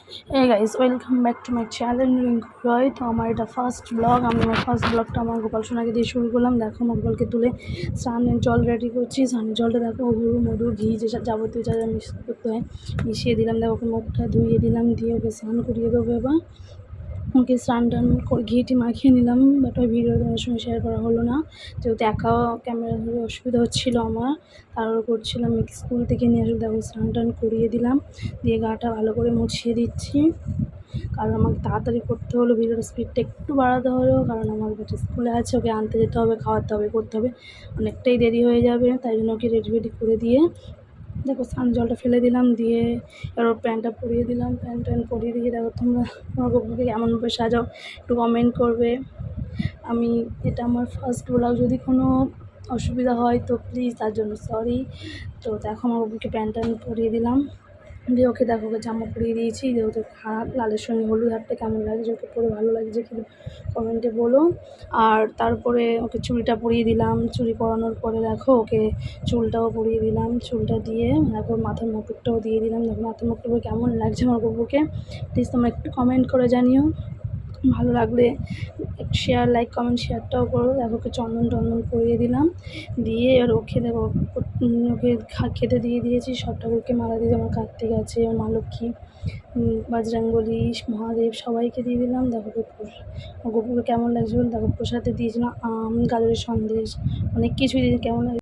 Hey guys, welcome back to my channel Rinku রয়। তো আমার এটা ফার্স্ট ব্লগ। আমি আমার ফার্স্ট ব্লগটা আমার গোপাল সোনাকে দিয়ে শুরু করলাম। দেখো আমার গোপালকে তুলে স্নানের জল রেডি করছি। স্নানের জলটা দেখো হলুদ মধু ঘি যেসব যাবতীয় যা যা মিক্স করতে হয় মিশিয়ে দিলাম। দেখো ওকে মুখটা ধুইয়ে দিলাম, দিয়ে ওকে স্নান করিয়ে দেবো। এবার ওকে স্নান টান করে ঘিটি মাখিয়ে নিলাম, বাট ওই ভিডিও তোমার সঙ্গে শেয়ার করা হলো না, যেহেতু একা ক্যামেরা ধরে অসুবিধা হচ্ছিলো আমার, তারও করছিলাম। স্কুল থেকে নিয়ে আসলে দেখো স্নান টান করিয়ে দিলাম, দিয়ে গাটা ভালো করে মুছিয়ে দিচ্ছি, কারণ আমাকে তাড়াতাড়ি করতে হলো। ভিডিওর স্পিডটা একটু বাড়াতে হলো, কারণ আমার বেটা স্কুলে আছে, ওকে আনতে যেতে হবে, খাওয়াতে হবে, করতে হবে, অনেকটাই দেরি হয়ে যাবে। তাই জন্য ওকে রেডি করে দিয়ে দেখো স্নান জলটা ফেলে দিলাম, দিয়ে এবার প্যান্টটা পরিয়ে দিলাম। প্যান্ট পরিয়ে দিয়ে দেখো তোমরা তোমার গপুকে কেমনভাবে সাজাও একটু কমেন্ট করবে। এটা আমার ফার্স্ট ব্লগ, যদি কোনো অসুবিধা হয় তো প্লিজ, তার জন্য সরি। তো দেখো আমার গপুকে প্যান্ট পরিয়ে দিলাম, দিয়ে ওকে দেখো ওকে জামা পরিয়ে দিয়েছি, যেহেতু খারাপ লালের সঙ্গে হলুদ হাতটা কেমন লাগছে, ওকে পরে ভালো লাগছে কিন্তু কমেন্টে বলো। আর তারপরে ওকে চুলটা পরিয়ে দিলাম। চুড়ি পরানোর পরে দেখো ওকে চুলটাও পরিয়ে দিলাম। চুলটা দিয়ে দেখো মাথার মুকুটটাও দিয়ে দিলাম। দেখো মাথার মুকুটটা কেমন লাগছে আমার গপুকে, প্লিজ তোমরা একটু কমেন্ট করে জানিও। ভালো লাগলে শেয়ার, লাইক, কমেন্ট, শেয়ারটাও করো। দেখো ওকে চন্দন টন্দন করিয়ে দিলাম, দিয়ে এবার ওকে দেখো ওকে খেতে দিয়ে দিয়েছি। সব ঠাকুরকে মালা দিয়ে, আমার কার্তিক আছে, মা লক্ষ্মী, বজরঙ্গবলী, মহাদেব, সবাইকে দিয়ে দিলাম। দেখো গপুকে কেমন লাগছে দেখো, প্রসাদে দিয়েছিলাম আম, গাজরের সন্দেশ, অনেক কিছুই দিয়ে কেমন লাগে।